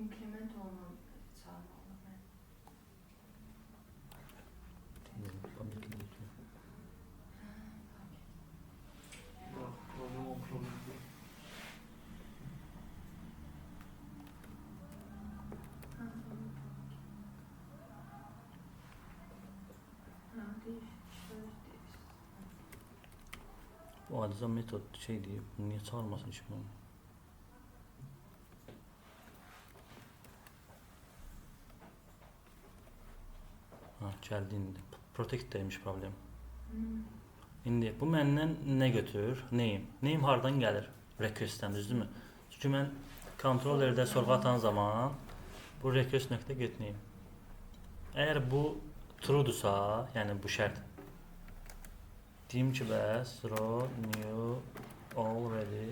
implement olmalı çağırmalı. Bu adizan metod şey deyip niye çağırmasın hiç bunu? Ha, geldi indi. Protect'teymiş problem. İndi bu məndən nə götürür? Name. Name hardan gəlir? Request'dən, düzdürmü? Çünki mən controllerdə sorğu atan zaman bu request nöqtə get name. Əgər bu true'dursa, yəni bu şərt deyim ki, bəs row new already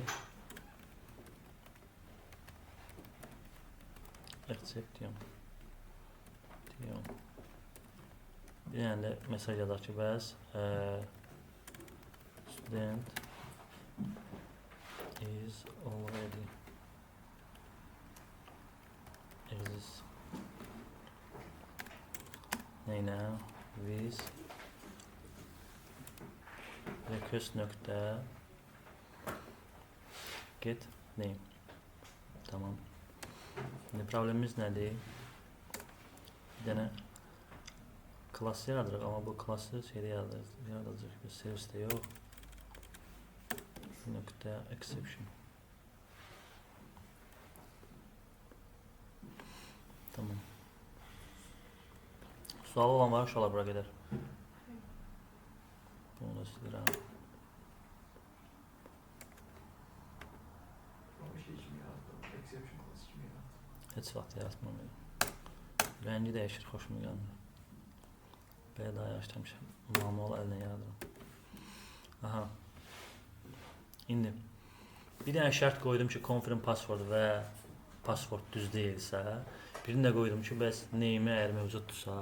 accept deyim. Bir dənə də mesaj yazaq ki, bəs student is already exists. Neynə? With request nöqtə get name. Tamam. Şimdi problemimiz nədir? Bir dənə class yaradırıq, amma bu class'ı şeydə yaradacaq, service'də yox. Nöqtə exception. Tamam. Sualı olan var, uşaqlar bura qədər. Bunu da silirəm. Heç vaxt yaratmamayım. Rəngi dəyişir, xoşuma gəlmir. Belə daha yaşlamışam. Manual əlinə yaradıram. Aha. İndi bir dənə şərt qoydum ki, confirm password və password düz deyilsə, birini də qoydum ki, bəs name əgər mövcuddursa,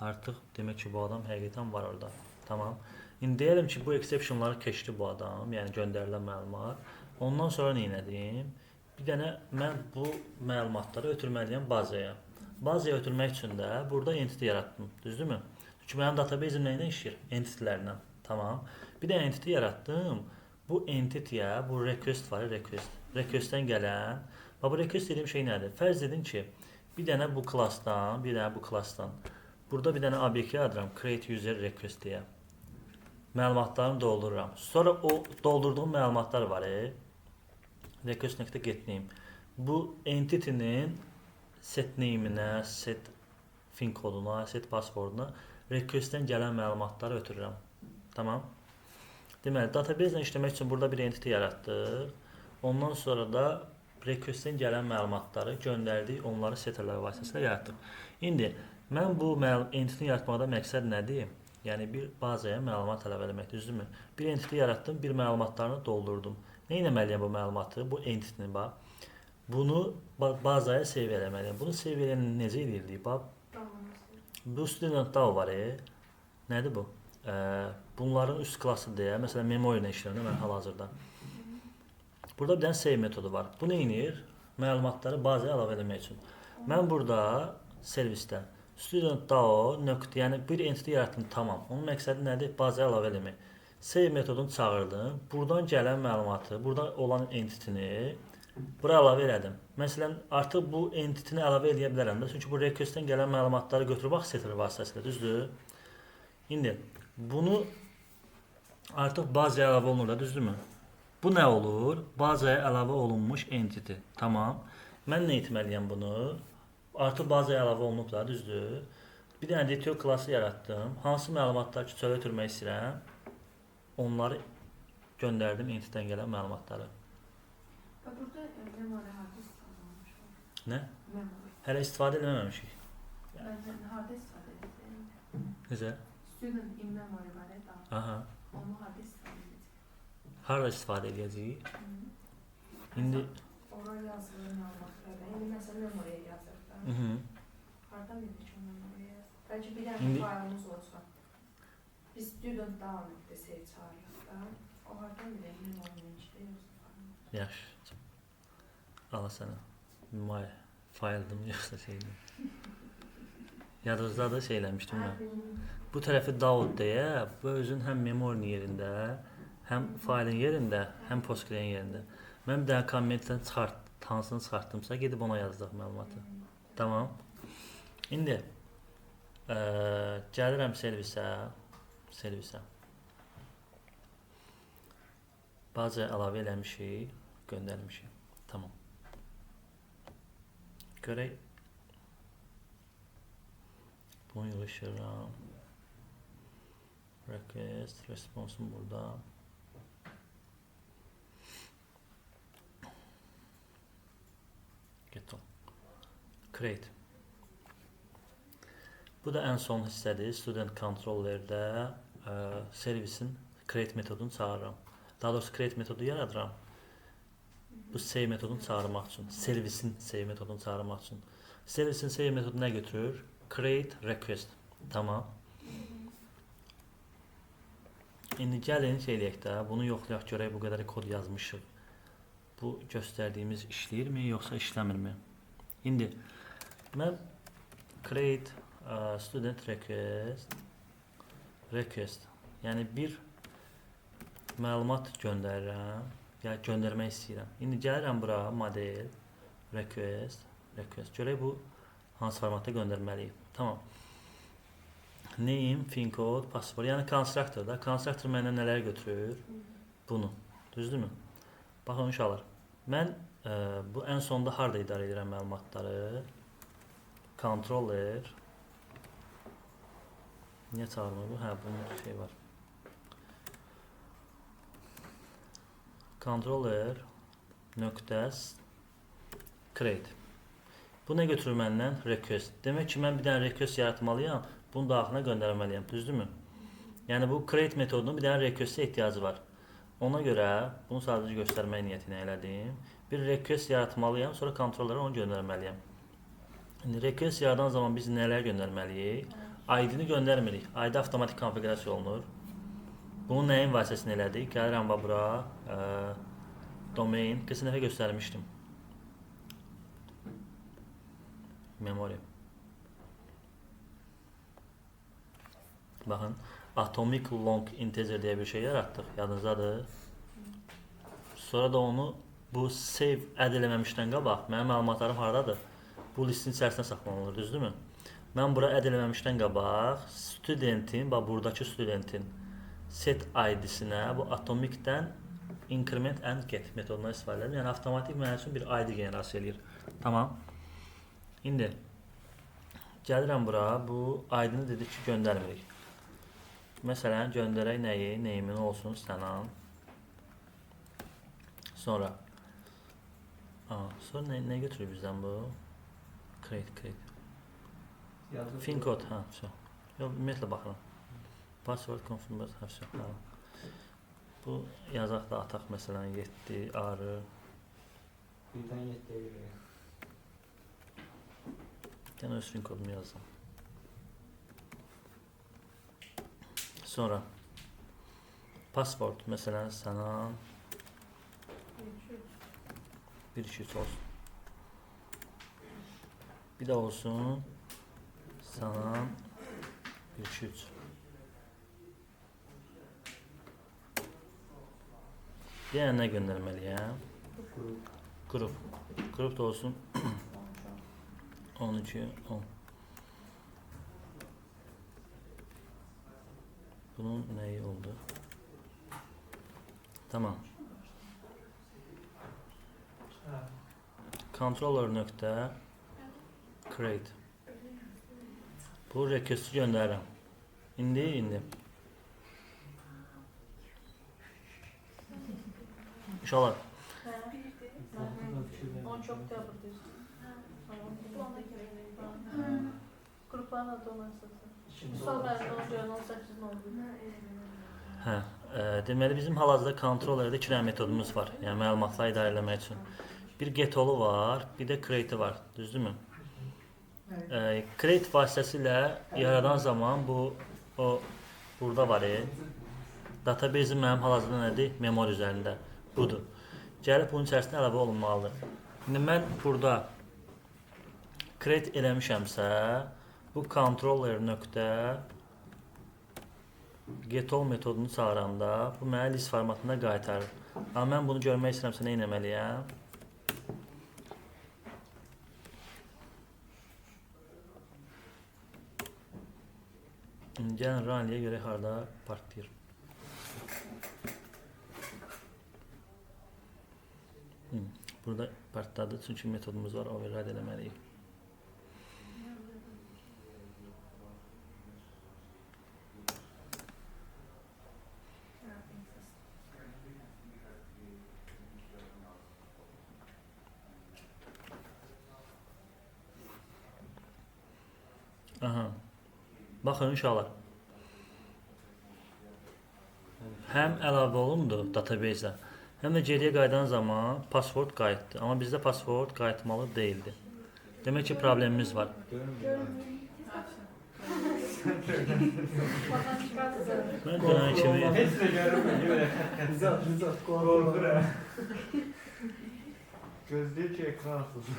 artıq demək ki, bu adam həqiqətən var orada. Tamam. İndi deyəlim ki, bu exceptionları keçdi bu adam, yəni göndərilən məlumat. Ondan sonra nə edim? Bir dənə mən bu məlumatları ötürməliyəm bazaya. Bazaya ötürmək üçün də burada entity yaratdım, düzdürmü? Çünki mənim database nə ilə işləyir? Entitylərlə. Tamam. Bir dənə entity yaratdım. Bu entityyə, bu request var, requestdən gələn. Bu request dediyim şey nədir? Fərz edin ki, bir dənə bu classdan, bir dənə bu classdan. Burada bir dənə obyekt yaradıram, create user request deyə. Məlumatlarını doldururam. Sonra o doldurduğum məlumatlar var. Request.get name. Bu entity'nin set name'inə, set fin koduna, set passworduna requestdən gələn məlumatları ötürürəm. Tamam. Deməli, database ilə işləmək üçün burada bir entity yaratdıq. Ondan sonra da requestdən gələn məlumatları göndərdik, onları setterlər vasitəsilə yaratdıq. İndi mən bu entity yaratmaqda məqsəd nədir? Yəni bir bazaya məlumat əlavə etmək, düzdürmü? Bir entity yaratdım, bir məlumatlarını doldurdum. Nə etməliyəm bu məlumatı? Bu entity-ni bax. Bunu bazaya save eləməliyəm. Bunu save eləyəni necə edirdik? Bax. Bu student DAO var. Nədir bu? Bunların üst klassı deyə, məsələn, memory ilə işləyirəm mən hal-hazırda. Burada bir dənə save metodu var. Bu nə edir? Məlumatları bazaya əlavə etmək üçün. Mən burada servisdə student DAO nöqtə, yəni bir entity yaratdım, tamam. Onun məqsədi nədir? Bazaya əlavə etmək. Save metodunu çağırdım. Buradan gələn məlumatı, burada olan entity-ni bura əlavə elədim. Məsələn, artıq bu entity-ni əlavə edə bilərəm də. Çünki bu request-dən gələn məlumatları götürüb bax setter vasitəsilə, düzdür? İndi bunu artıq bazaya əlavə olunur da, düzdürmü? Bu nə olur? Bazaya əlavə olunmuş entity. Tamam. Mən nə etməliyəm bunu? Artıq bazaya əlavə olunub da, düzdür? Bir dənə detail klassı yaratdım. Hansı məlumatları ki, çölə ötürmək istəyirəm? Onları göndərdim entitydən gələn məlumatları. Burada memory harda istifadə olunmuş? Nə? Memory. Hələ istifadə eləməmişik. Mən harda istifadə edəcəyim? Necə? Student in memory var da. Aha. Onu harda istifadə edəcəyim? Harda istifadə edəcəyik? İndi oraya yazılı məlumatlar. İndi məsələn memoryaya yazır da. Hardan bilir ki, memoryaya yazır? Bəlkə bir dənə faylımız olsa. Biz student DAO nöqtəsi çağırırıq da. O hardan bilir memoryaya içdə yoxsa faylımız? yaxşı. Ala sənə. May Fayldım yoxsa şeydim. Yadınızdadır şey eləmişdim mən. Bu tərəfi download deyə, bu özün həm memorinin yerində, həm faylın yerində, həm Postgre-in yerində. Mən bir dənə kommentdən hansını çıxartdımsa gedib ona yazacaq məlumatı. Tamam. İndi gəlirəm servisə. Bazı əlavə eləmişik, göndərmişik. Tamam. Görək. Bunu yığışıram. Request, response'um burada. Get on. Create. Bu da ən son hissədir. Student controllerdə servisin create metodunu çağırıram. Daha doğrusu create metodu yaradıram. Bu save metodunu çağırmaq üçün, servisin save metodunu çağırmaq üçün. Servisin save metodu nə götürür? Create request. Tamam. İndi gəlin şey eləyək də, bunu yoxlayaq görək bu qədər kod yazmışıq. Bu göstərdiyimiz işləyirmi yoxsa işləmirmi? İndi mən create student request yəni bir məlumat göndərirəm, yəni göndərmək istəyirəm. İndi gəlirəm bura model request görək bu hansı formatda göndərməliyim. Tamam. Name, fin code, password. Yəni konstruktor da. Konstruktor məndən nələr götürür? Bunu. Düzdürmü? Baxın uşaqlar. Mən bu ən sonda harda idarə edirəm məlumatları? Controller. Niyə çağırmır bu? Hə, bunun şey var. Controller nöqtəs create. Bu nə götürür məndən? Request. Demək ki, mən bir dənə request yaratmalıyam, bunu daxilinə göndərməliyəm, düzdürmü? Yəni bu create metodunun bir dənə request-ə ehtiyacı var. Ona görə bunu sadəcə göstərmək niyyətinə elədim. Bir request yaratmalıyam, sonra kontrollara onu göndərməliyəm. İndi request yaradan zaman biz nələr göndərməliyik? ID-ni göndərmirik. ID avtomatik konfigurasiya olunur. Bunu nəyin vasitəsilə elədik? Gəlirəm bura, domain, keçən dəfə göstərmişdim. Memory. Baxın, atomic long integer deyə bir şey yaratdıq, yadınızdadır. Sonra da onu bu save add eləməmişdən qabaq, mənim məlumatlarım haradadır? Bu listin içərisində saxlanılır, düzdürmü? Mən bura add eləməmişdən qabaq, studentin, bax buradakı studentin set ID-sinə bu atomicdən increment and get metodundan istifadə edirəm. Yəni avtomatik mənim üçün bir ID generasiya eləyir. Tamam. İndi gəlirəm bura, bu ID-ni dedik ki, göndərmirik. Məsələn, göndərək nəyi? Neyimin olsun Sənan. Sonra nə götürür bizdən bu? Create. Fin code, hə, все. Yox, ümumiyyətlə baxıram. Password confirm, hə, все. Bu yazaq da ataq məsələn 7 arı. Birdən 7-yə görə. Yəni öz fin kodumu yazdım. Sonra password məsələn Sənan 1-2-3 olsun. Bir də olsun Sənan 1-2-3. Yəni nə göndərməliyəm? Qrup da olsun 12, 10. Bunun nəyi oldu? Tamam. Controller nöqtə create. Bu request'i göndərirəm. İndi. İnşallah. On çok da yapıyoruz. Grupların adı ona satın. Sonra ben 18 oldu. Hə, deməli bizim hal-hazırda controllerdə 2 dənə metodumuz var. Yəni məlumatları idarə etmək üçün. Bir get-olu var, bir də create-i var. Düzdürmü? Create vasitəsilə yaradan zaman burada var. Database mənim hal-hazırda nədir? Memory üzərində. Budur. Gəlib bunun içərisində əlavə olunmalıdır. İndi mən burada create eləmişəmsə, bu controller nöqtə getAll metodunu çağıranda bu mənə list formatında qaytarır. Amma mən bunu görmək istəyirəmsə nə etməliyəm? Gəlin run-yə görə harda partlayır. Burada partladı çünki metodumuz var, override eləməliyik. Aha. Baxın uşaqlar. Həm əlavə olundu database-ə, həm də geriyə qayıdan zaman password qayıtdı. Amma bizdə password qayıtmalı deyildi. Demək ki, problemimiz var. Mən dönən kimi... Heç də görünmür. Nizat, qorxuram. Gözləyir ki, ekran açılsın.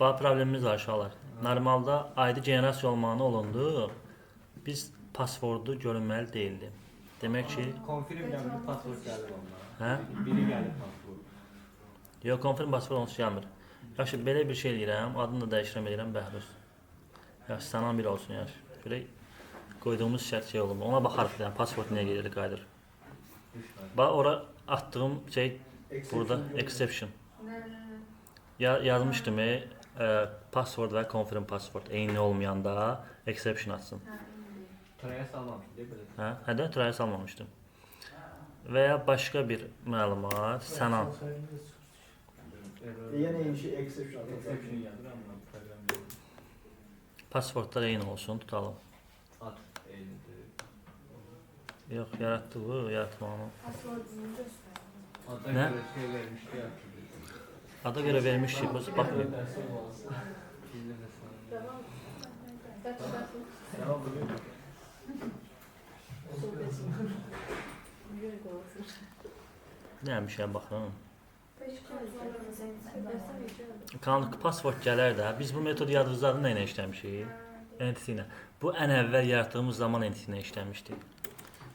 Bax, problemimiz var uşaqlar. Normalda ID generasiya olmağını olundu. Biz passwordu görünməli deyildi. Demək ki... Confirm gəlmir, password gəlir onlara. Hə? Biri gəlir password. Yox, confirm password onsuz gəlmir. Yaxşı, belə bir şey eləyirəm, adını da dəyişirəm eləyirəm, Bəhruz. Yaxşı, sənan bir olsun, yaxşı. Görək, qoyduğumuz şərt şey olunmu. Ona baxarıq, yəni, password niyə gedir, qayıdır. Bax, ora atdığım şey, burada exception. Yazmışdım, password və confirm password eyni olmayanda exception atsın. Traya salmamışdım, deyə belə. Hə, hədə traya salmamışdım. Və ya başqa bir məlumat, sənan. Yenə eyni şey exception Yazır, amma proqram yox. Passwordlar eyni olsun, tutalım. Ad eynidir. Yox, yaratdı bu, yaratmağını. Password'unu göstər. Adda Nə? görə şey vermişdi ya. Ada görə vermişik, biz baxmayın. Nəyəmişə baxın. Kanunlu password gələr də, biz bu metodu yadınızdadır nə ilə işləmişik? Entity ilə. Bu ən əvvəl yaratdığımız zaman entity ilə işləmişdik.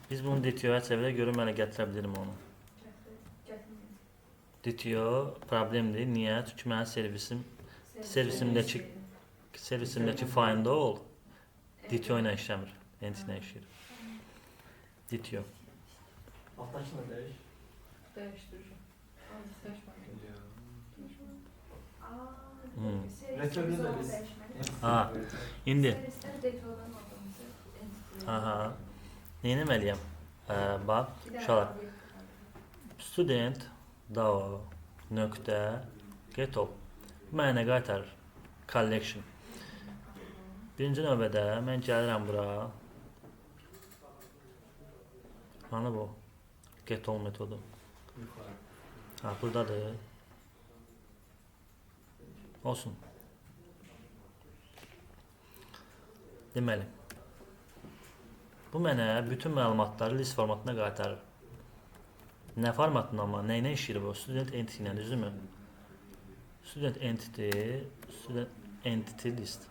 Biz bunu DTO-ya çevirə görüm, mənə gətirə bilirim onu. DTO problemdir. Niyə? Çünki mənim servisimdəki find all DTO ilə işləmir. Entity ilə işləyir. DTO. Altdakını dəyiş. Dəyişdirəcəm. Return-ü də biz. Ha, indi. Aha. Nə etməliyəm? Bax, uşaqlar. Student DAO nöqtə getAll mənə qaytarır collection. Birinci növbədə mən gəlirəm bura. Hani bu? getAll metodu. Ha, buradadır. Olsun. Deməli. Bu mənə bütün məlumatları list formatına qaytarır. Nə formatında amma, nə ilə işləyir bu? Student entity ilə, düzdürmü? Student entity list.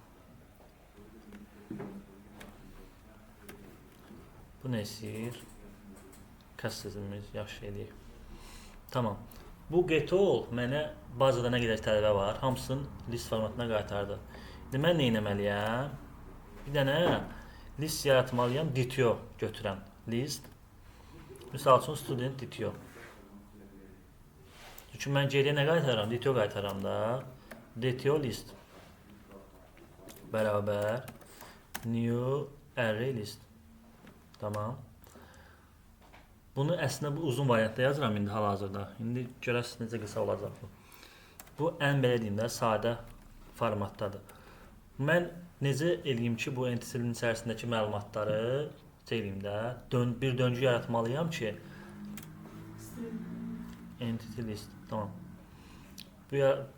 Bu nə istəyir? Kəsdirimiz, yaxşı eləyək. Tamam. Bu getAll mənə bazada nə qədər tələbə var, hamısını list formatına qaytardı. İndi mən nə etməliyəm? Bir dənə list yaratmalıyam, DTO götürəm. List. Misal üçün student DTO. Çünki mən geriyə nə qaytaram? DTO qaytaram da. DTO list. Bərabər new array list. Tamam. Bunu əslində bu uzun variantda yazıram indi hal-hazırda. İndi görəsiniz necə qısa olacaq bu. Bu ən belə deyim də sadə formatdadır. Mən necə eləyim ki, bu entity-nin içərisindəki məlumatları eləyim də, bir döngü yaratmalıyam ki, entity list, tamam.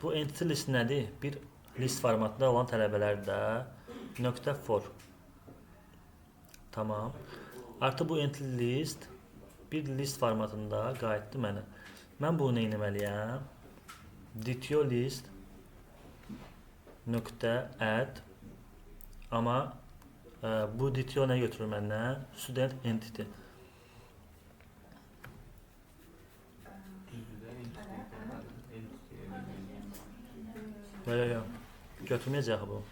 Bu entity list nədir? Bir list formatında olan tələbələr də .for. Tamam. Artıq bu entity list bir list formatında qayıtdı mənə. Mən bunu nə etməliyəm? DTO list .add ama bu DTO nə götürür məndən? Student entity. Yo. Götürməyəcək bu.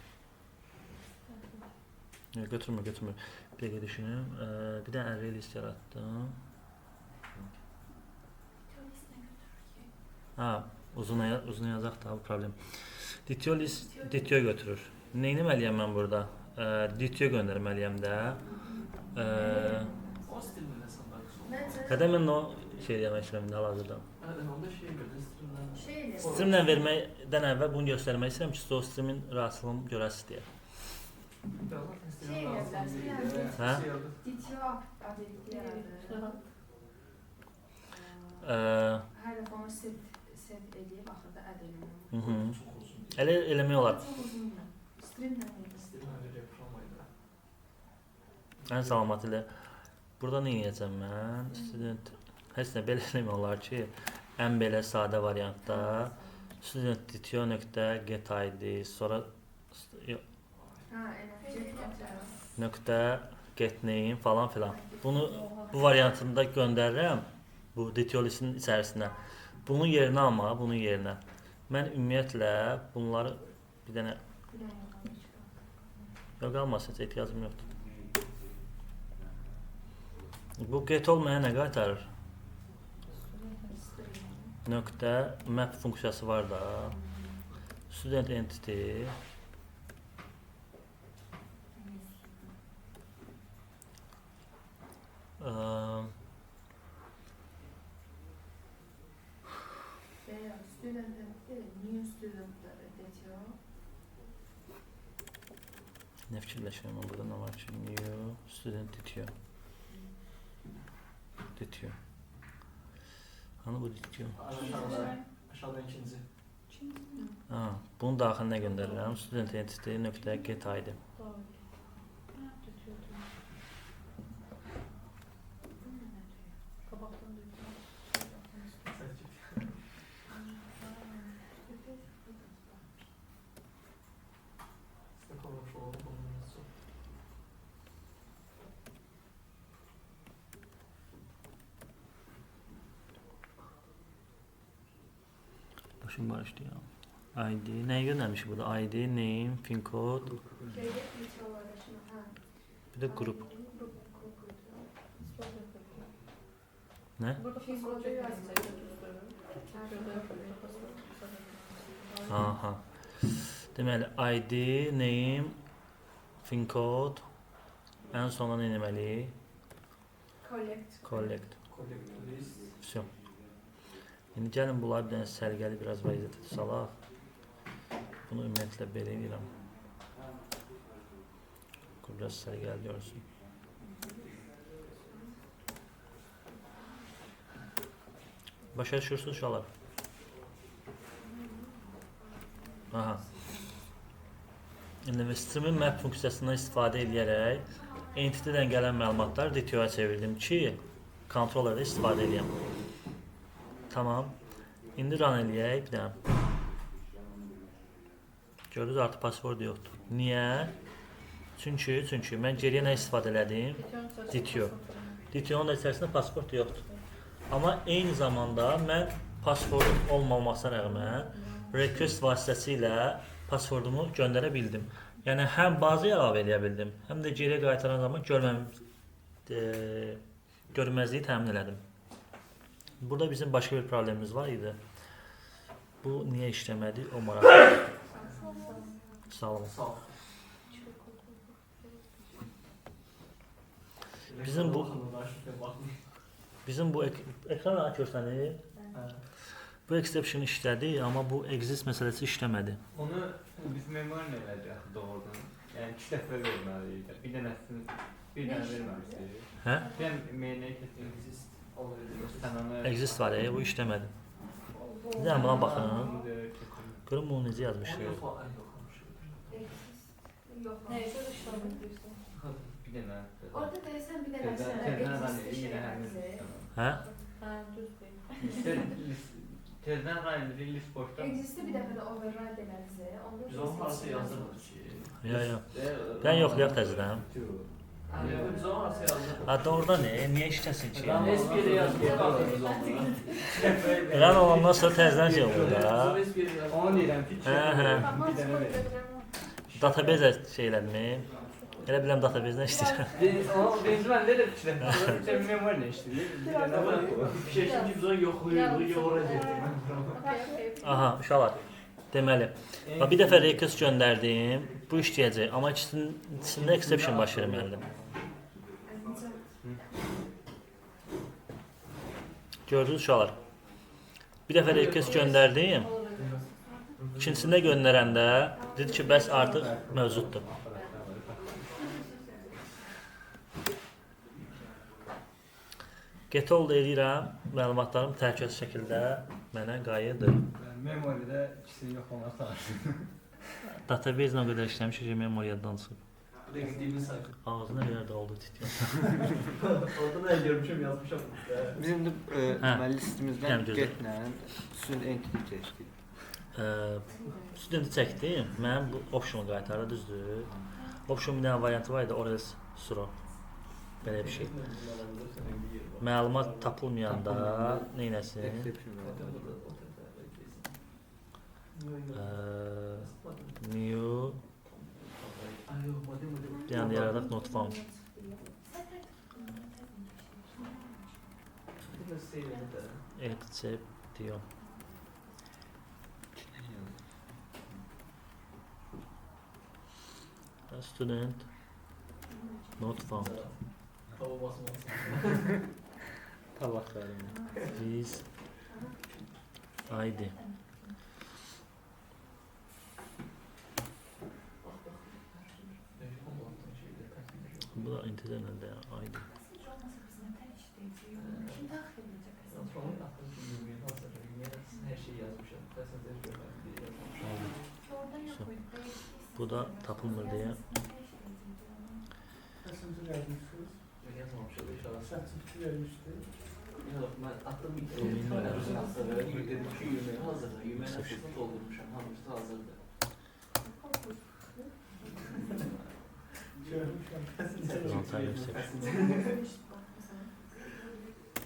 Götürmür. Bir dəqiqə düşünüm. Bir də array list yaratdım. Uzun yazaq da bu problem. DTO list DTO götürür. Nə etməliyəm mən burada? DTO göndərməliyəm də. O stilində sandalyası. Hətta mən o şey demək istəyirəm hal-hazırda. Onda şey gördün, stilində. Streamlə verməkdən əvvəl bunu göstərmək istəyirəm ki, o streamin rahatlığını görəsiz deyə. Hə? DTO obyekti yaradır. Hər dəfə onu set edib axırda add eləmək. Elə eləmək olar. Streamlə Ən salamat ilə. Burada nə edəcəm mən? Student heç nə belə eləmək olar ki, ən belə sadə variantda student DTO.getID sonra .getName falan filan. Bunu bu variantında göndərirəm bu DTO listinin içərisinə. Bunun yerinə mən ümumiyyətlə bunları bir dənə qalmasın, heç ehtiyacım yoxdur. Bu get olmaya nə qaytarır? .map funksiyası var da. Student entity nə fikirləşirəm burada nə var ki? New student DTO. Hani bu DTO? Aşağıda ikinci. Bunun daxilinə göndərirəm. Student entity.getID. Başım başlayalım. ID. Nəyi göndərmişik burada? ID, name, pin code. Bir də qrup. Nə? Aha. Deməli, ID, name, pin code. Ən sonuna nə etməliyik? Collect. Все. İndi gəlin bunları bir dənə sərgəli biraz vəziyyətə salaq. Bunu ümumiyyətlə belə edirəm. Biraz sərgəli görsün. Başa düşürsünüz uşaqlar? İndi streamin map funksiyasından istifadə edərək entitydən gələn məlumatları DTO-ya çevirdim ki, kontrollarda istifadə edəyəm. Tamam. İndi run eləyək bir dənə. Gördünüz artıq password yoxdur. Niyə? Çünki mən geriyə nə istifadə elədim? DTO. DTO-nun da içərisində password yoxdur. Amma eyni zamanda mən passwordun olmamasına rəğmən request vasitəsilə passwordumu göndərə bildim. Yəni həm bazaya əlavə edə bildim, həm də geriyə qaytaran zaman görünməzliyi təmin elədim. Burada bizim başqa bir problemimiz var idi. Bu niyə işləmədi? O maraqlı. Sağ olun. Bizim bu ekran görsənir. Bu exception işlədi, amma bu exist məsələsi işləmədi. Onu biz memar nə edəcək doğrudan? Yəni 2 dəfə verməliyik. Bir dənəsini verməlisiniz. Hə? Yəni meney exist olur. Exist var ya, bu işləmədi. Bir dənə buna baxın. Görün bunu necə yazmışlar. Neyse dışlamak diyorsun. Bir dənə. Orada deyirsən bir dənə eksist Hə? Ha, düz deyil. Tezdən rayonda list boşda. Existi bir dəfə də override elədisə, onda Biz onu harasa yazdırırıq ki. Ya. Ben yoxlayaq təzədən. Biz onu harasa yazdırırıq. Hatta orada ne? Niye işləsin ki? SP'de yazdırırıq biz onlara. Run olandan sonra təzədən şey olur da. Onu deyirəm ki, Hə. bir dənə ver. Database şeylərmi? Elə biləm database-dən işləyirəm. Birinci məndə də fikirləşdim. Sən memar nə işləyir? Bir dənə var. Bir şey ki biz onu yoxlayırıq, yoxlayırıq. Aha, uşaqlar. Deməli, bax bir dəfə request göndərdim. Bu işləyəcək, amma ikisində exception baş verməlidir. Gördünüz uşaqlar. Bir dəfə request göndərdim. İkincisində göndərəndə dedi ki, bəs artıq mövcuddur. Get hold edirəm, məlumatlarım təhlükəsiz şəkildə mənə qayıdır. Memoriyada ikisini yoxlamaq lazım. Database ilə o qədər işləmişik ki, memoriyadan çıxıb. Bu da gittiğimiz sayfa. Ağzına bir yerde oldu titriyor. Orada ne görmüşüm yazmışım. Bizim de Hə. listimizdən Yəni gözlə. getlə student entity keçdik. Studenti çəkdim, mənim bu optionu qaytardı, düzdür. Option bir dənə variantı var idi, Orels Suro. Belə bir şey. Məlumat tapılmayanda neynəsin? Exception var. New bir dənə yaradaq not found. Accept diyor. Student not found. Tabaqlarım. Please ID. Bu da integer nerede ya? ID. Her şeyi yazmışım. Bu da tapılmır diye. Yazmamışım inşallah. Yok ben attım bir Domain tane var. dedim ki yümeği hazırla. Yümeğin açısını doldurmuşum. Hamısı hazırdı. Long time exception.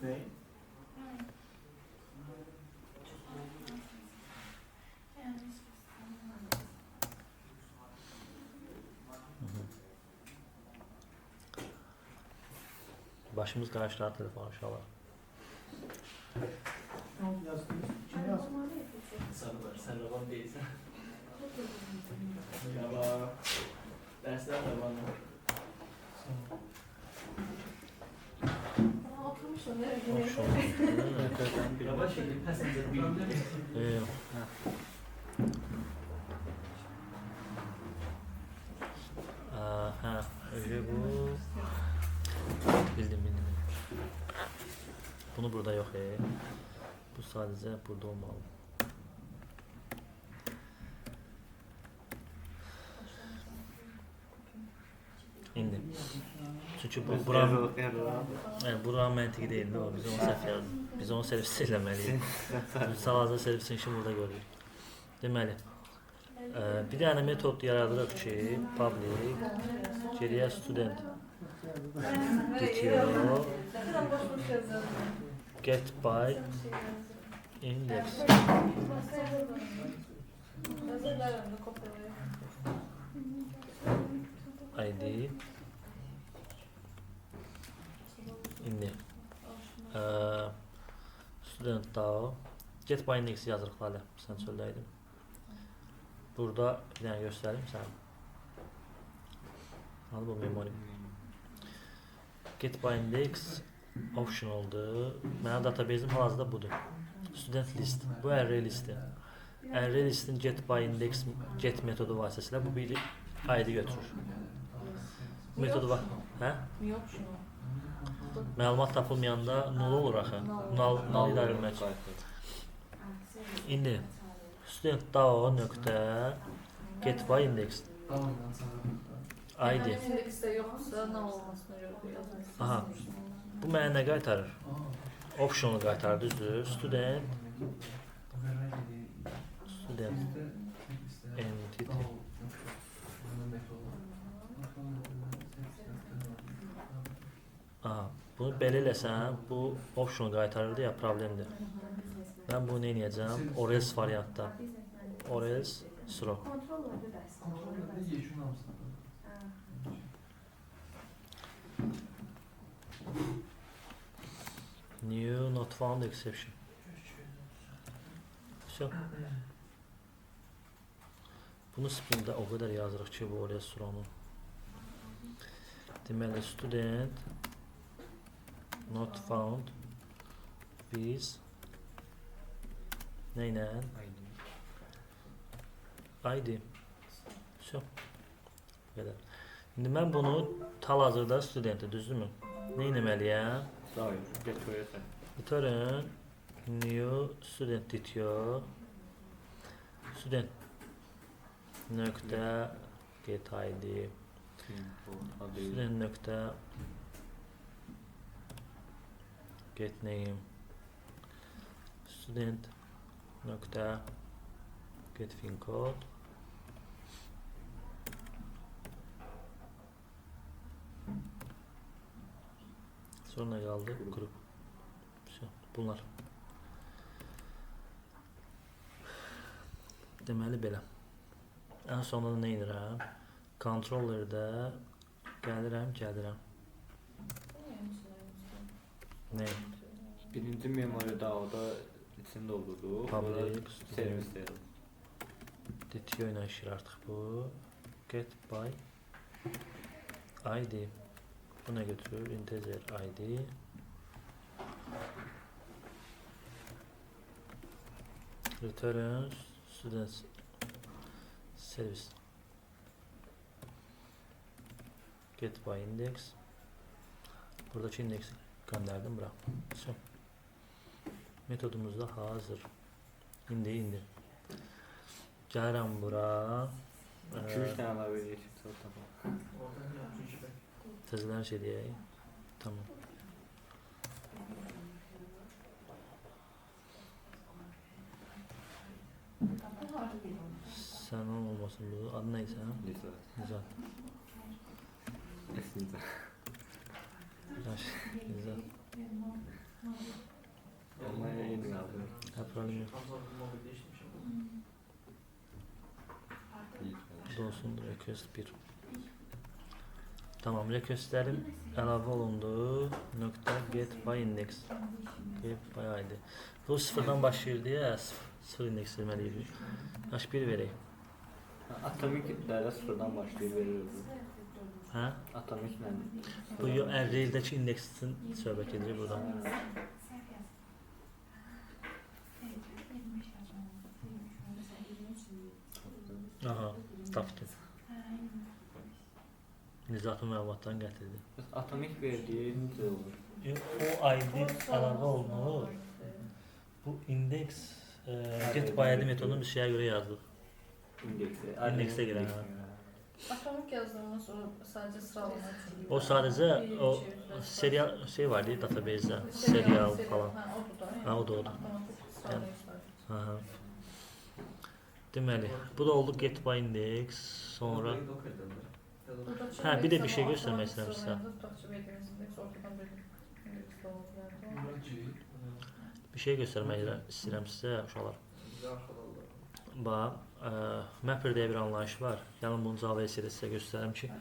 Ne? Başımız karşılar telefon aşağılar. Sarılar. Sen ravan değilsen. Merhaba. Dersler ravan. Option. Ravan şekli passenger bilgileri. Ha, öyle bu. Bildim. Bunu burada yok Bu sadece burada olmalı. İndi. Çünkü bu buranın yani buranın məntiqi deyildi o. Biz onu səhv yazdık. Biz onu servis eləməliyik. Biz hal-hazırda servisin işini burada görürük. Deməli, bir dənə metod yaradırıq ki, public geriyə student detail get by index ID indi student da get by index yazırıq hala sən söylədin. Burada bir dənə göstərim sən. Al bu memory. Get by index optionaldır. Mənim database'im hal-hazırda budur. Student list. Bu array listi. Array listin get by index get metodu vasitəsilə bu bir ID götürür. Bu metodu var. Hə? Yox şunu. Məlumat tapılmayanda null olur axı. Null idarə etmək üçün. İndi student dao nöqtə get by index ID. İndekste yoxsa nə olmasına görə yazmışsınız. Aha. Bu mənə nə qaytarır? Optional qaytarır, düzdür? Student Student entity. Aha, bunu belə eləsəm, bu option qaytarırdı ya, problemdir. Mən bunu nə edəcəm? Orels variantda. Orels stroke. Kontrollarda dərs. New not found exception. Все. Bunu springdə o qədər yazırıq ki, bu oraya suronu. Deməli, student not found with nə? ID. Все. Belə. İndi mən bunu hal-hazırda studentə, düzdürmü? Nə etməliyəm? Daim, get koyarsan. Return new student diyor. Student nokta get ID. Student nokta get name. Student nokta get fin code. Sonra kaldı grup. Bunlar. Deməli belə. Ən sonunda nə edirəm? Controllerdə gəlirəm. Nə? Birinci memoriyada orada içində olduğu Public servis deyil. DTO ilə işir artıq bu. Get by ID. Bu nə götürür? Integer ID. Return student service. Get by index. Buradaki indeksi gönderdim bura. So. Metodumuz da hazır. İndi. Gəlirəm bura. 2-3 tane var böyle yeşil tamam. Tezler şey diye. Tamam. Sen olmasın bu. Adı neyse ha? Nizat. Nizat. Olmaya yeni kaldı. Ha, problem yok. Dolsun request 1. Tamam, requestlerim əlavə olundu. Nokta get by index. Get by ID. Bu sıfırdan başlayır diye sıfır indeks verməliydik. H1 vereyim. Atomik dələ sıfırdan başlayıb verir. Ha? Atomiklə. Bu realdəki indeksin söhbət edir buradan. Aha, tapdım. Nizatın məlumatlarını gətirdi. Atomik verdiği necə olur? O ID əlavə olunur. Bu indeks get by ID metodunu bir şeyə görə yazdıq. İndeksə görə. Atomik yazdığımız o sadece sıralama için. O sadece o serial şey var diye database'de serial falan. Ha, o da o da. Yani. Aha. Deməli, bu da oldu get by index. Sonra ha, bir de bir şey göstermek istedim size. Bir şey göstermek istedim size uşaqlar. Bax, Mapper diye bir anlayış var. Yalnız bunu Java SR'de size göstereyim ki.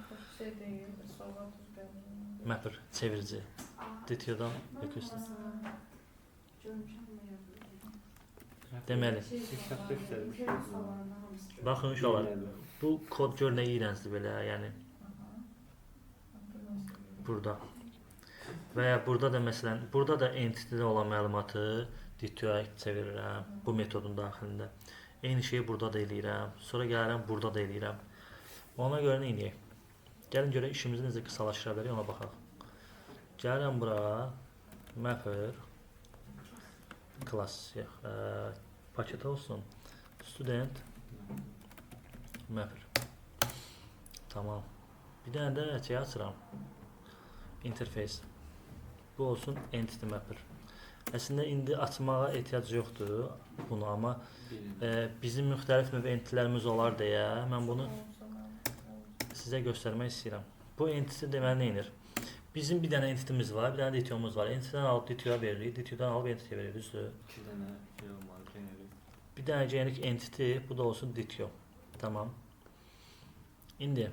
Mapper çevirici. DTO'dan göster. Deməli. Baxın uşaqlar. Bu kod gör nə iyrəncdir belə, yəni. Burada. Və ya burada da məsələn, burada da entity'də olan məlumatı DTO-ya çevirirəm bu metodun daxilində. Eyni şeyi burada da eləyirəm. Sonra gəlirəm, burada da eləyirəm. Ona görə nə edəyək? Gəlin görək işimizi necə qısalaşdıra bilərik, ona baxaq. Gəlirəm bura. Mapper class paket olsun. Student Mapper. Tamam. Bir dənə də şey açıram. Interface. Bu olsun Entity Mapper. Əslində indi açmağa ehtiyac yoxdur bunu, amma Bilinir. bizim müxtəlif növ entitilərimiz olar deyə mən bunu sizə göstərmək istəyirəm. Bu entiti deməli nə edir? Bizim bir dənə entitimiz var, bir dənə ditiyomuz var. Entitdən alıb ditiyoya veririk, ditiyodan alıb entitiyə veririk, düzdür? 2 dənə şey olmalı, generi. Bir dənə generik entity, bu da olsun ditiyo. Tamam. İndi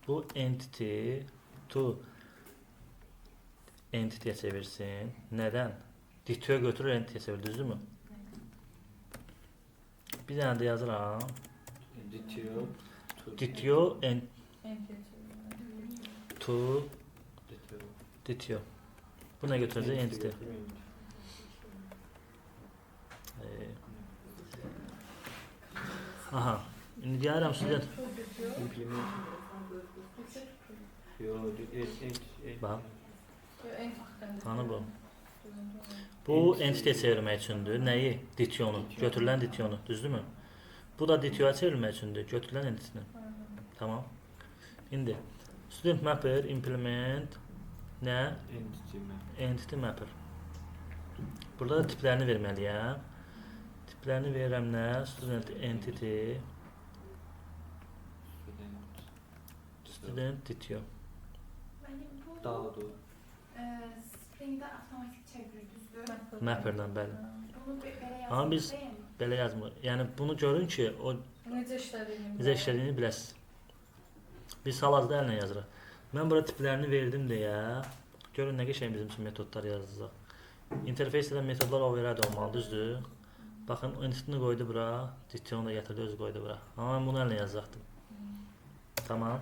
bu entity to entity'ye çevirsin. Nədən? Ditiyo götürür entity'ye çevir, düzdürmü? Bir dənə də yazıram. Ditiyo. Ditiyo to Ditiyo. ditiyo. Bu nə götürəcək? Entity. Aha. İndi deyərəm sizə. Implement. Yo, Bax. Hanı bu? Bu entity çevirmək üçündür. Nəyi? Ditiyonu. Götürülən ditiyonu. Düzdürmü? Bu da ditiyoya çevrilmək üçündür. Götürülən entitini. Tamam. İndi student mapper implement nə? Entity mapper. Burada da tiplərini verməliyəm. Tiplərini verirəm nə? Student entity student ditiyo. Daha doğru. Spring'de otomatik çeviriyor, düzdür. Mapperdən bəli. Bunu belə Amma biz yazmır, değil mi? belə yazmır. Yəni bunu görün ki, o Necə işlədiyini necə işlədiyini biləsiz. Biz hal-hazırda əllə yazırıq. Mən bura tiplərini verdim deyə görün nə qəşəng bizim üçün metodlar yazacaq. İnterfeysdə metodlar override olmalı, düzdür? Baxın, entitini qoydu bura, ditiyonu da gətirdi, özü qoydu bura. Amma mən bunu əllə yazacaqdım. Tamam.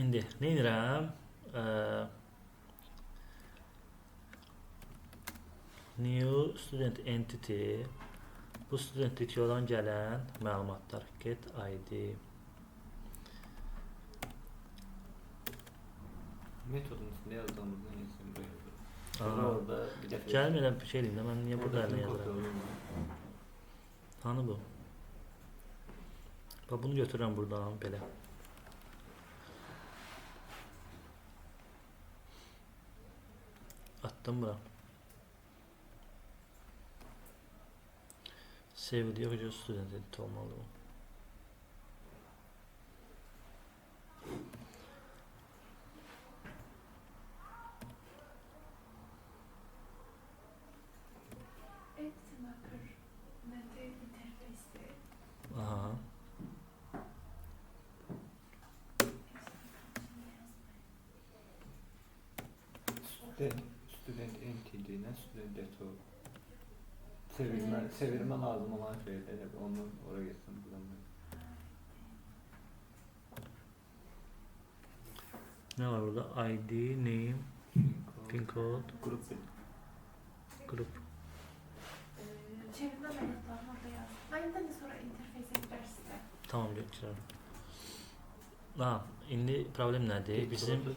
İndi nə edirəm? New student entity. Bu student ditiyodan gələn məlumatlar. Get ID. Metodun üstünde yazdığımızda neyse buraya yazıyorum. Aha. Orada bir defa... Gəlmir elə bir şey deyim də, mən niyə burada əllə yazıram? Hanı bu? Bax, bunu götürürəm buradan, belə. Attım bura. Save diyor ki student edit olmalı bu. Entity mapper. Mapper interface'de. Aha. Student entity ne? Student deto. Çevirme lazım olan şeyler. Onu oraya geçsin. Ne var burada? ID, name, pin code, Grup. grup. Çevirme metotlarını orada yaz. Aynıdan sonra interface'e gidersin de. Tamam götürürəm. Ha, indi problem nədir? Bizim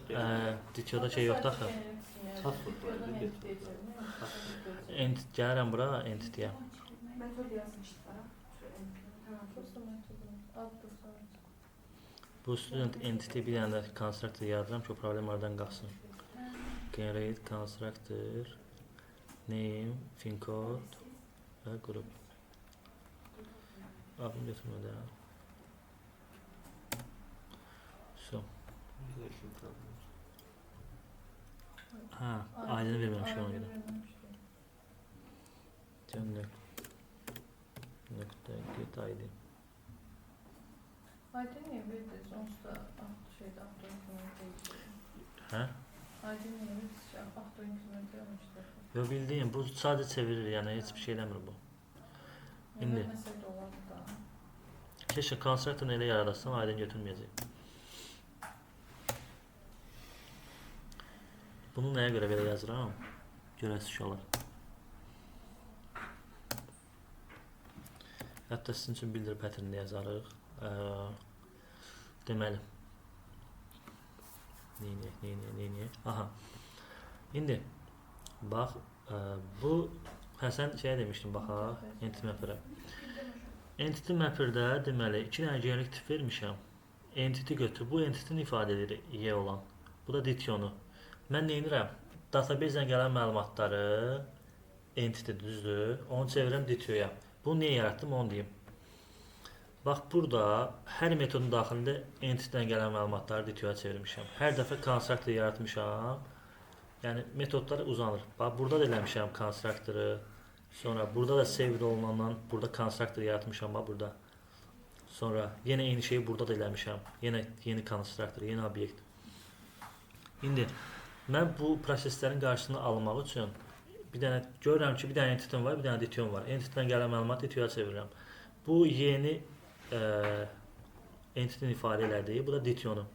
ditiyoda şey yoxdur axı. Gəlirəm bura entity-yə. metod yazmışlar. Bu student entity bir dənə də constructor yazıram ki, o problem oradan qalsın. Generate constructor name, fin code və grup. Bunu götürmədə. So. Ha, aydını verməmişik ona görə. Cəmlək. Nöqtə get ID. Aydın niye verdiniz? Onsuz da şeyde Afton implement'e Hə? Aydın niye verdiniz? Afton implement'e yapmışlar. Yo, bildiyim, bu sadəcə çevirir, yəni heç bir şey eləmir bu. İndi. Mesela dolardı da. Keşke constructor'ını elə yaradasam, aydın götürməyəcək. Bunu nəyə görə belə yazıram? Görəsiz olar. Hətta sizin üçün bildir patternini yazarıq. Deməli. Neyniyək? Aha. İndi bax, bu sən şey demişdim, baxaq, entity mapper'ə. Entity mapper'də deməli 2 dənə generik tip vermişəm. Entity götür. Bu entity-ni ifadə edir Y olan. Bu da ditiyonu. Mən nə edirəm? database-dən gələn məlumatları entity düzdür. Onu çevirəm DTO-ya. Bunu niyə yaratdım onu deyim. Bax burada hər metodun daxilində entity-dən gələn məlumatları DTO-ya çevirmişəm. Hər dəfə constructor yaratmışam. Yəni metodlar uzanır. Bax burada da eləmişəm constructoru. Sonra burada da saved olunandan burada constructor yaratmışam bax burada. Sonra yenə eyni şeyi burada da eləmişəm. Yenə yeni constructor, yeni obyekt. İndi mən bu proseslərin qarşısını almaq üçün bir dənə görürəm ki, bir dənə entity var, bir dənə DTO var. Entity-dən gələn məlumatı DTO-ya çevirirəm. Bu yeni entity-ni ifadə elədi. Bu da DTO-nu.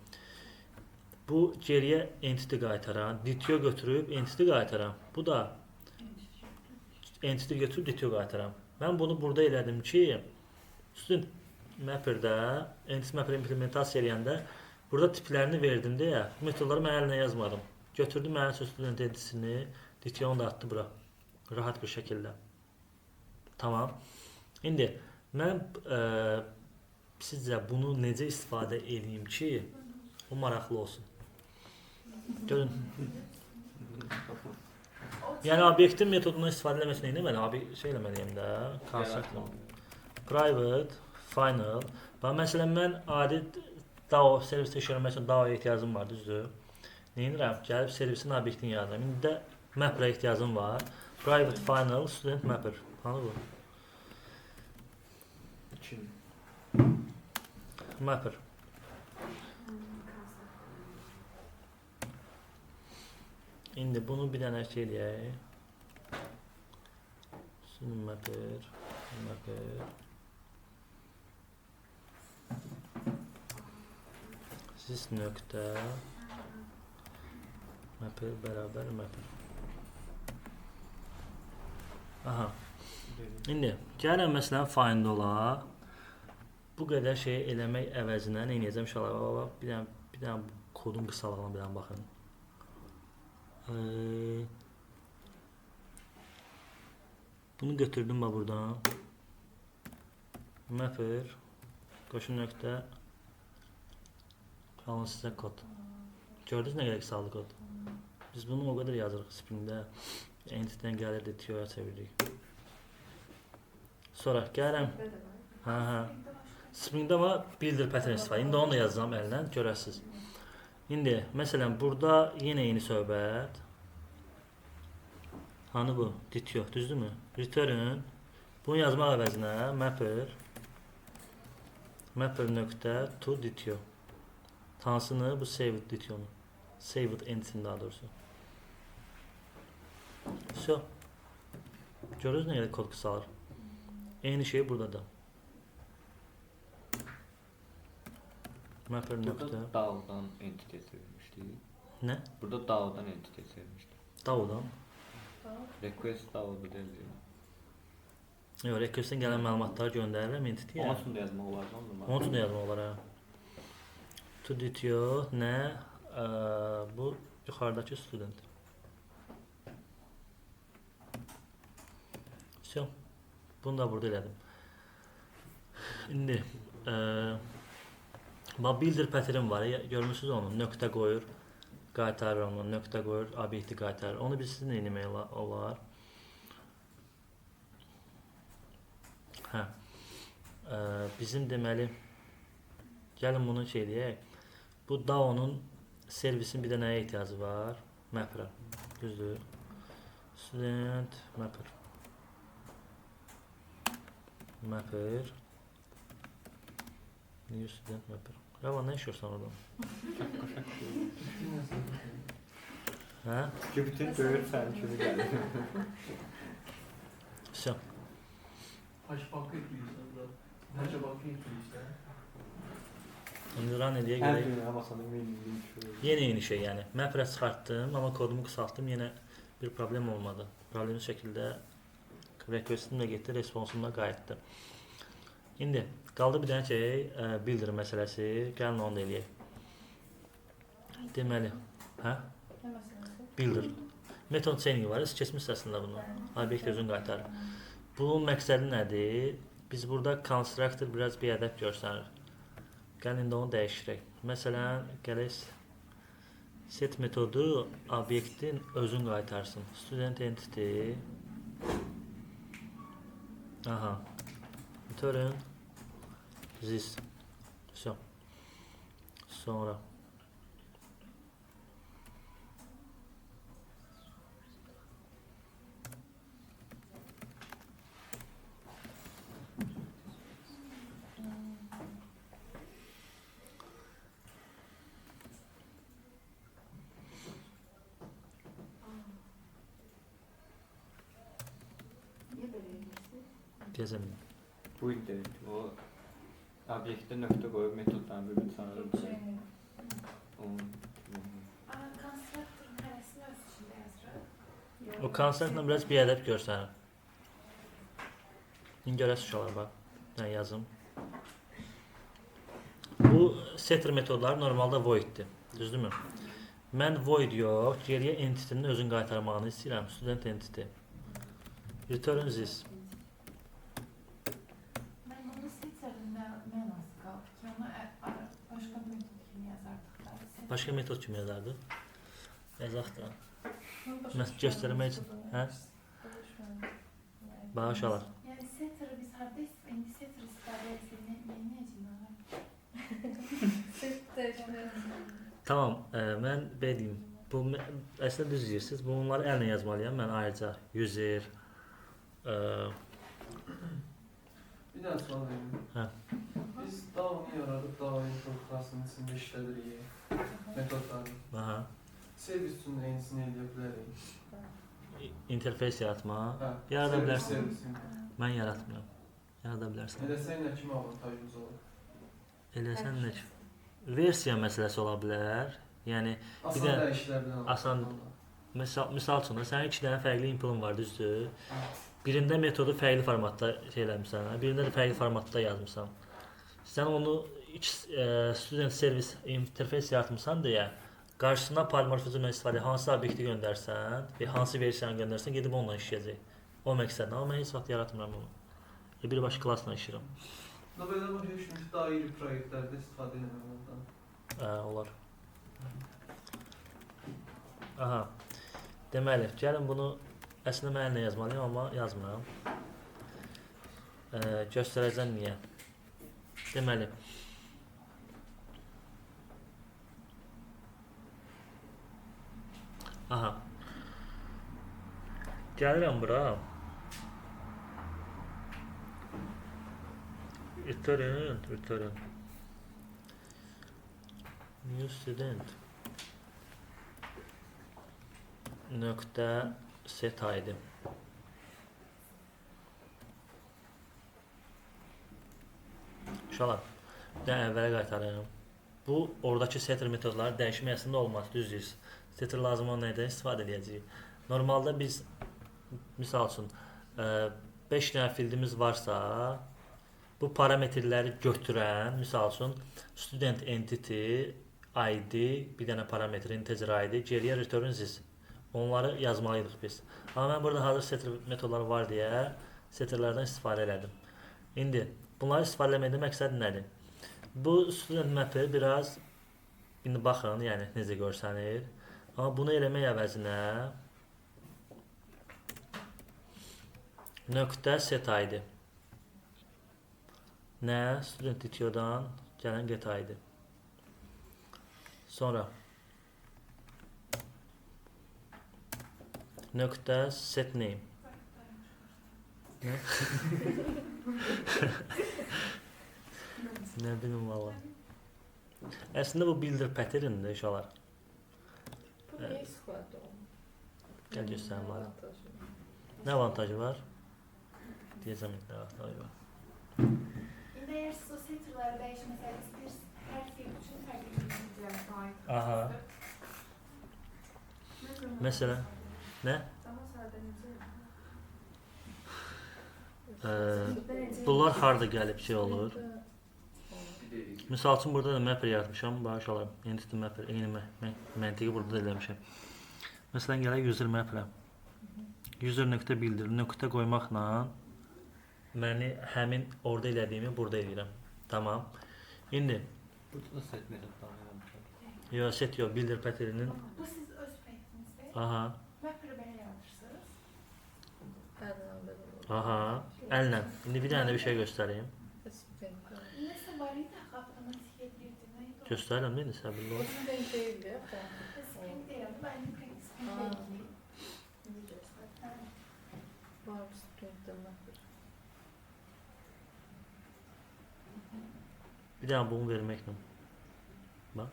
Bu geriyə entity qaytaran, DTO götürüb entity qaytaran. Bu da entity götürüb DTO qaytaran. Mən bunu burada elədim ki, student mapper-də, entity mapper implementasiya eləyəndə burada tiplərini verdim deyə metodları mən əlinə yazmadım. Götürdüm mənim student entity'sini, DTO-nu da atdı bura. Rahat bir şəkildə. Tamam. İndi mən sizcə bunu necə istifadə edeyim ki, o maraqlı olsun. Görün. Yəni obyektin metodundan istifadə etmək üçün mən şey eləməliyəm də, constructor. Private, final. Bax məsələn mən adi DAO servis təşkilləmək üçün DAO-ya ehtiyacım var, düzdür? Neyinirəm? Gəlib servisin obyektini yaradıram. İndi də mapper-ə ehtiyacım var. Private final student mapper. Hanı bu? Mapper. İndi bunu bir dənə şey eləyək. Student mapper. Sys nöqtə mapper bərabər mapper. Aha. İndi gəlin məsələn find ola. Bu qədər şey eləmək əvəzinə nə edəcəm inşallah. Bir dənə kodun qısalığına bir dənə baxın. Bunu götürdüm bax buradan. Mapper qoşun nöqtə qalın sizə kod. Gördünüz nə qədər qısaldı kod? Biz bunu o qədər yazırıq Spring-də. Entity-dən gəlir DTO-ya çeviririk. Sonra gəlirəm. Spring-də var builder pattern istifadə. İndi onu da yazacağam əlindən görəsiz. İndi məsələn burada yenə eyni söhbət. Hanı bu? DTO, düzdürmü? Return. Bunu yazmaq əvəzinə mapper nöqtə to DTO. Hansını? Bu saved DTO-nu. Saved entity-ni daha doğrusu. So. Görürsünüz nə qədər kod qısalır. Eyni şey burada da. Mapper nöqtə. Burada DAO-dan entity çevirmişdik. Nə? Burada DAO-dan entity çevirmişdik. DAO-dan. Request DAO-da deyil. Yox, request-dən gələn məlumatları göndərirəm entity-yə. Onun üçün də yazmaq olar, ondan. Onun üçün də yazmaq olar, hə. To DTO nə? Bu yuxarıdakı student. So. Bunu da burada elədim. İndi builder pattern var. Görmüsünüz onu. Nöqtə qoyur. Qaytarır onu. Nöqtə qoyur. Obyekti qaytarır. Onu biz sizin eləmək olar. Hə. Bizim deməli gəlin bunu şey deyək. Bu DAO-nun servisin bir də nəyə ehtiyacı var? Mapper-a. Düzdür. Student mapper. Mapper. New student mapper. Rava nə işiyorsan oradan? Hə? Çünki bütün böyür sənin kimi gəlir. Все. Haşbakı yüklüyüz. Haşbakı yüklüyüz. İndi run ediyə Hər görə gün masanın minimum yeni şey yəni. Mapper-ə çıxartdım, amma kodumu qısaltdım, yenə bir problem olmadı. Problemli şəkildə request-imlə getdi, responsumla qayıtdı. İndi qaldı bir dənə şey, builder məsələsi. Gəlin onu da eləyək. Deməli, hə? Nə məsələsi? Builder. Metod chaining var, siz keçmişsiniz əslində bunu. Obyekt özünü qaytarır. Bunun məqsədi nədir? Biz burada constructor biraz bir ədəb görsənir. Gəlin indi onu dəyişdirək. Məsələn, gələk Set metodu obyektin özün qaytarsın. Student entity. Aha. Return this. So. Sonra. Niye böyle edirsin? Gezəlim. Bu idi. O obyektə nöqtə qoyub metoddan bir sanırım. Şeyini. Konstruktörün hərəsini öz içində yazırıq. O konsertlə biraz bir ədəb görsənir. İngilizcə uşaqlar bax. Mən yazım. Bu setter metodları normalda voiddir. Düzdürmü? Mən void yox, geriyə entity-nin özünü qaytarmağını istəyirəm. Student entity. Return this. Mən bunu seçərində mənası qaldı ki, onu başqa metod kimi yazardıq da. Başqa metod kimi yazardıq. Yazaq da. Mən göstərmək üçün. Hə? Bax uşaqlar. Yəni setter'ı biz harda indi setter istifadə etsək neyəcəyik? Set dəyişmək. Tamam, mən belə deyim. Bu əslində düz deyirsiniz. Bunları əllə yazmalıyam. Mən ayrıca user Bir daha sual verin. Hə. Biz DAO'nu yaradıq, DAO import klassının içində işlədirik metodları. aha, Servis üçün eynisini eləyə bilərik. interfeys yaratma. Hə, Yarada servis bilərsən. servisini. Mən yaratmıram. Yarada bilərsən. Eləsək nə kimi avantajımız olur? Eləsən nə ki? Versiya məsələsi ola bilər. Yəni Asan də dəyişilə bilən. asan- misal üçün də sənin 2 dənə fərqli inputun var, düzdür? Birində metodu fərqli formatda şey eləmisən, birində də fərqli formatda yazmısan. Sən onu student service interface yaratmısan deyə qarşısına polymorfizmdən istifadə hansı obyekti göndərsən və hansı versiyanı göndərsən gedib onunla işləyəcək. O məqsədlə. Amma mən heç vaxt yaratmıram bunu. Birbaşa klassla işləyirəm. Da belə başa düşmüş daha iri proyektlərdə istifadə etmək ondan. Olar. Aha. Deməli, gəlin bunu əslində mən əllə yazmalıyam, amma yazmıram. Göstərəcəm niyə. Deməli, aha. Gəlirəm bura. Return. New student. Nöqtə set ID. Uşaqlar, bir də əvvələ qaytarıram. Bu, oradakı setter metodları dəyişmək əslində olmaz, düz deyirsiniz. Setter lazım olan nədən istifadə edəcəyik? Normalda biz, misal üçün, 5 dənə fildimiz varsa, bu parametrləri götürən, misal üçün, student entity, ID, bir dənə parametr, integer ID, geriyə return this. Onları yazmalıydıq biz. Amma mən burada hazır setter metodları var deyə setterlərdən istifadə elədim. İndi bunları istifadə eləməkdə məqsəd nədir? Bu student map'i biraz indi baxın, yəni necə görsənir. Amma bunu eləmək əvəzinə nöqtə set ID. Nə? Student itiyodan gələn get ID. Sonra nöqtə set name. Nə? Nə bilim valla. Əslində bu builder patterndir uşaqlar. Bu niyə istifadə olunur? Gəl göstərim var. Avantajı. Nə avantajı var? Deyəcəm nə avantajı var. İndi əgər siz o setterları dəyişməsəniz, bir hər fiil üçün fərqli bir aid. Aha. Məsələn, nə? Daha sadə necə? Bunlar harda gəlib şey olur? Misal üçün burada da mapper yaratmışam. Bax uşaqlar, entity mapper, eyni məntiqi burada da eləmişəm. Məsələn, gələk user mapperə. User nöqtə bildir, nöqtə qoymaqla məni həmin orada elədiyimi burada eləyirəm. Tamam. İndi Burada da set metodlarını yazmışam. Yo, set yox, bildir paterinin. Bu siz öz feytinizde. Aha, Mapper'ı belə yazırsınız. Əllə belə olur. aha. Əllə. İndi bir dənə də bir şey göstəreyim. Spring. Nəsə var idi, axı avtomatik edirdi. Nə idi o? Göstərirəm, deyil, səbirli ol. Spring deyildi ya. Spring deyildi, ben practice spring Aa. deyildi. Var spring demək. Bir dənə bunu verməklə. Bax.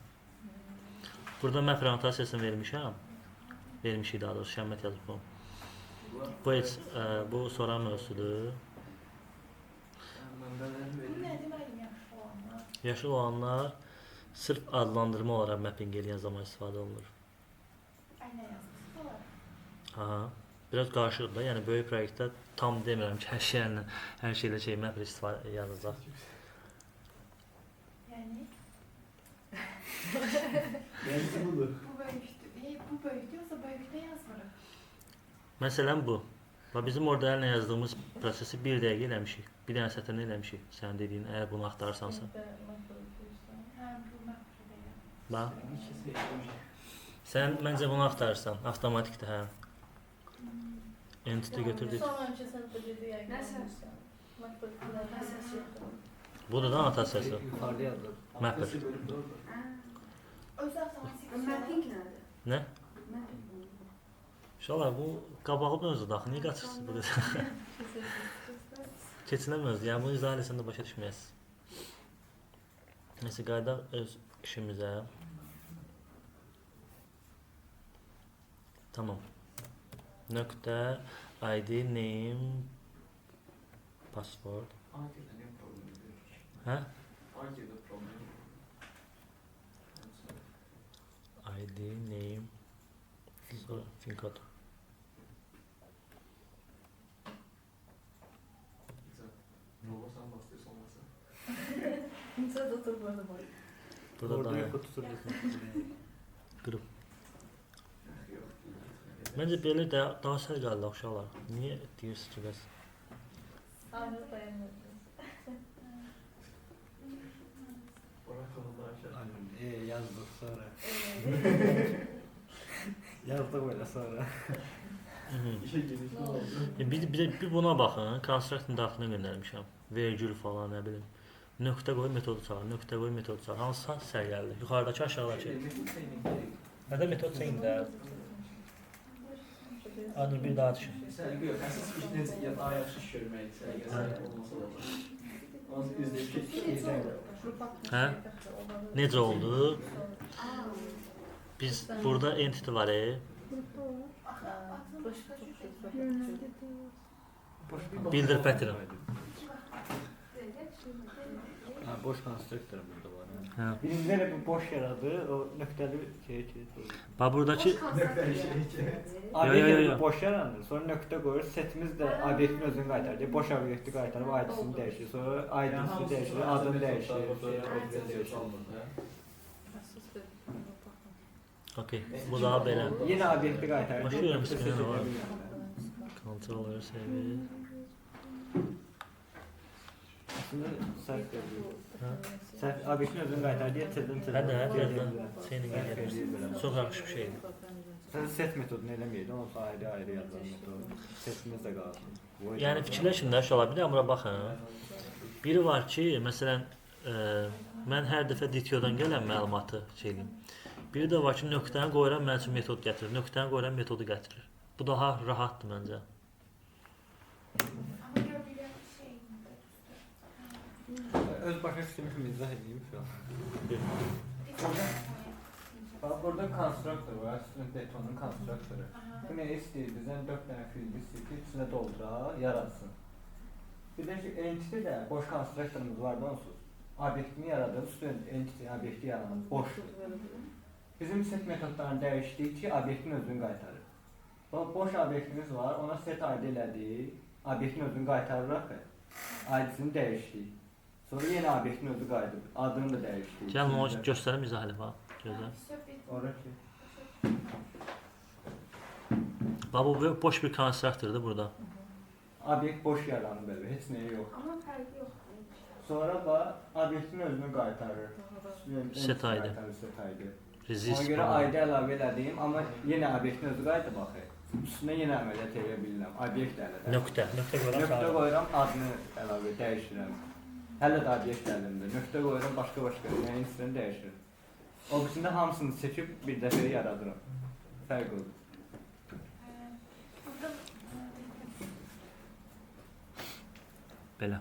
Burada map orientasiyasını vermişəm. Vermişik daha doğrusu, Şəmmət yazıb bunu. Bu heç, bu soran mövzudur. Mənbələri Bu verir. nədir mənim yaxşı olanlar? Yaşıl olanlar sırf adlandırma olaraq mapping eləyən zaman istifadə olunur. Əllə yazırsınız. Aha. Biraz qarışıqdır da, yəni böyük proyektdə tam demirəm ki, hər şeylə şey mapper istifadə yazacaq. Yəni Bence budur. bu böyükdür. Bu böyükdür, yoxsa böyükdə yazmırıq. Məsələn bu. Və bizim orada əllə yazdığımız prosesi 1 dəqiqə eləmişik. Bir dənə sətrini eləmişik. Sən dediyin, əgər bunu axtarsansa. Hə, bu mapper deyil. Bax. İkisi eşitmiş. Sən məncə bunu axtarırsan. Avtomatikdir, hə. Entity götürdük. Sonraki sən də dedi yəni. Nəsə? Nəsə? Budur da annotasiyası. Yukarıda yazılır. Mapper. Arkası bölümde orada. Öz avtomatik Mapping nədir? Nə? Mapping. Uşaqlar, bu qabağı mövzudur axı. Niyə qaçırsınız bu qədər? Keçinə mövzu. Yəni bunu izah eləsən də başa düşməyəsiniz. Nəsə, qaydaq öz işimizə. Tamam. Nöqtə, ID, name, password. Hangidə ne problemi verir? Hə? Hangidə problemi? ID, name, sonra fin kod. Güzel. Olmasan bastıysa olmasa. Necə də oturmadı var. Burada Orada da yoxu tuturursun. qrup. Yok. Məncə belə də daha sərgəli uşaqlar. Niyə deyirsiniz ki, bəs? Aynı dayanmadınız. Oracle da aşağı. Yazdık sonra. Yazdık böyle sonra. İşe gelişme oldu. Bir buna baxın, construct'ın daxilinə göndərmişəm. Vergül falan, nə bilim. Nöqtə qoy metodu çağır, nöqtə qoy metodu çağır. Hansı sərgəlidir? Yuxarıdakı, aşağıdakı. Nədə metod çəkində? Adır bir daha düşün. Sərgi yox. Əsas iş necə ya daha yaxşı iş görməkdir. Sərgi olmasa da olur. Onun üzdə bir şey Hə? Necə oldu? Biz burada entity var. Bildir pattern. Ha, boş konstruktör burada var. Hə. Birincide de bir boş yaradı, o nökteli şey Bax buradakı Abi Yo, yo, yo. bir boş yarandı. Sonra nökte koyuyor. Setimiz de obyektin özünü qaytardı. Boş obyekti qaytarıb ID'sini dəyişir. Sonra ID'si dəyişir, adını dəyişir. Obyekt dəyişir. okey. Bu daha belə. Yine obyekti qaytardı. Başlıyorum nöqtə ismini, seçə var. bilmirlər. Controller seviye. Aslında səhv deyil. Hə? Səhv obyektin özünü qaytardı. Tezdən Hə də, birazdan senin gəlir. Çox yaxşı bir şeydir. Sən set metodunu eləməyəydin, onun üçün ayrı yazılan metod. Setimiz də qalsın. Yəni fikirləşin də uşaqlar, bir də bura baxın. Biri var ki, məsələn, mən hər dəfə DTO-dan gələn məlumatı şey edeyim. Biri də var ki, nöqtəni qoyuram, mənim üçün metod gətirir. Nöqtəni qoyuram, metodu gətirir. Bu daha rahatdır məncə. Ama gördüğüm şey Öz başa düşdüyümü izah edeyim şu an. Bak Burada konstruktör var, üstünde betonun konstruktörü. Bu ne istəyir bizdən 4 dənə fiil istəyir ki, içinə doldura, yaratsın. Bir də ki, entity də boş konstruktorumuz var da onsuz. Obyektini yaradır, üstün entity obyekti yaradır, boşdur. Bizim set metodlarını dəyişdik ki, obyektin özünü qaytarır. Boş obyektimiz var, ona set ID elədik, obyektin özünü qaytarıraq, ID-sini dəyişdik. Sonra yenə obyektin özü qayıdır, adını da dəyişdik. Gəlin o göstərim izah elə bax. Gözəl. Orası. Bax bu boş bir konstruktordur burada. Obyekt boş yaranır belə, heç nəyi yox. Ama fərqi yox. Sonra da obyektin özünü qaytarır. Set ID. Set ID. Bizi Ona görə ID əlavə elədiyim, amma yenə obyektin özü qayıdı baxır. Üstünə yenə əməliyyat edə bilirəm. Obyekt əlavə. nöqtə qoyuram. Nöqtə qoyuram, adını əlavə dəyişirəm. Hələ də obyekt əlimdə. Nöqtə qoyuram, başqa, yəni istəyəni dəyişirəm. O birisində hamısını seçib bir dəfə yaradıram. Fərq olur. Burada Belə.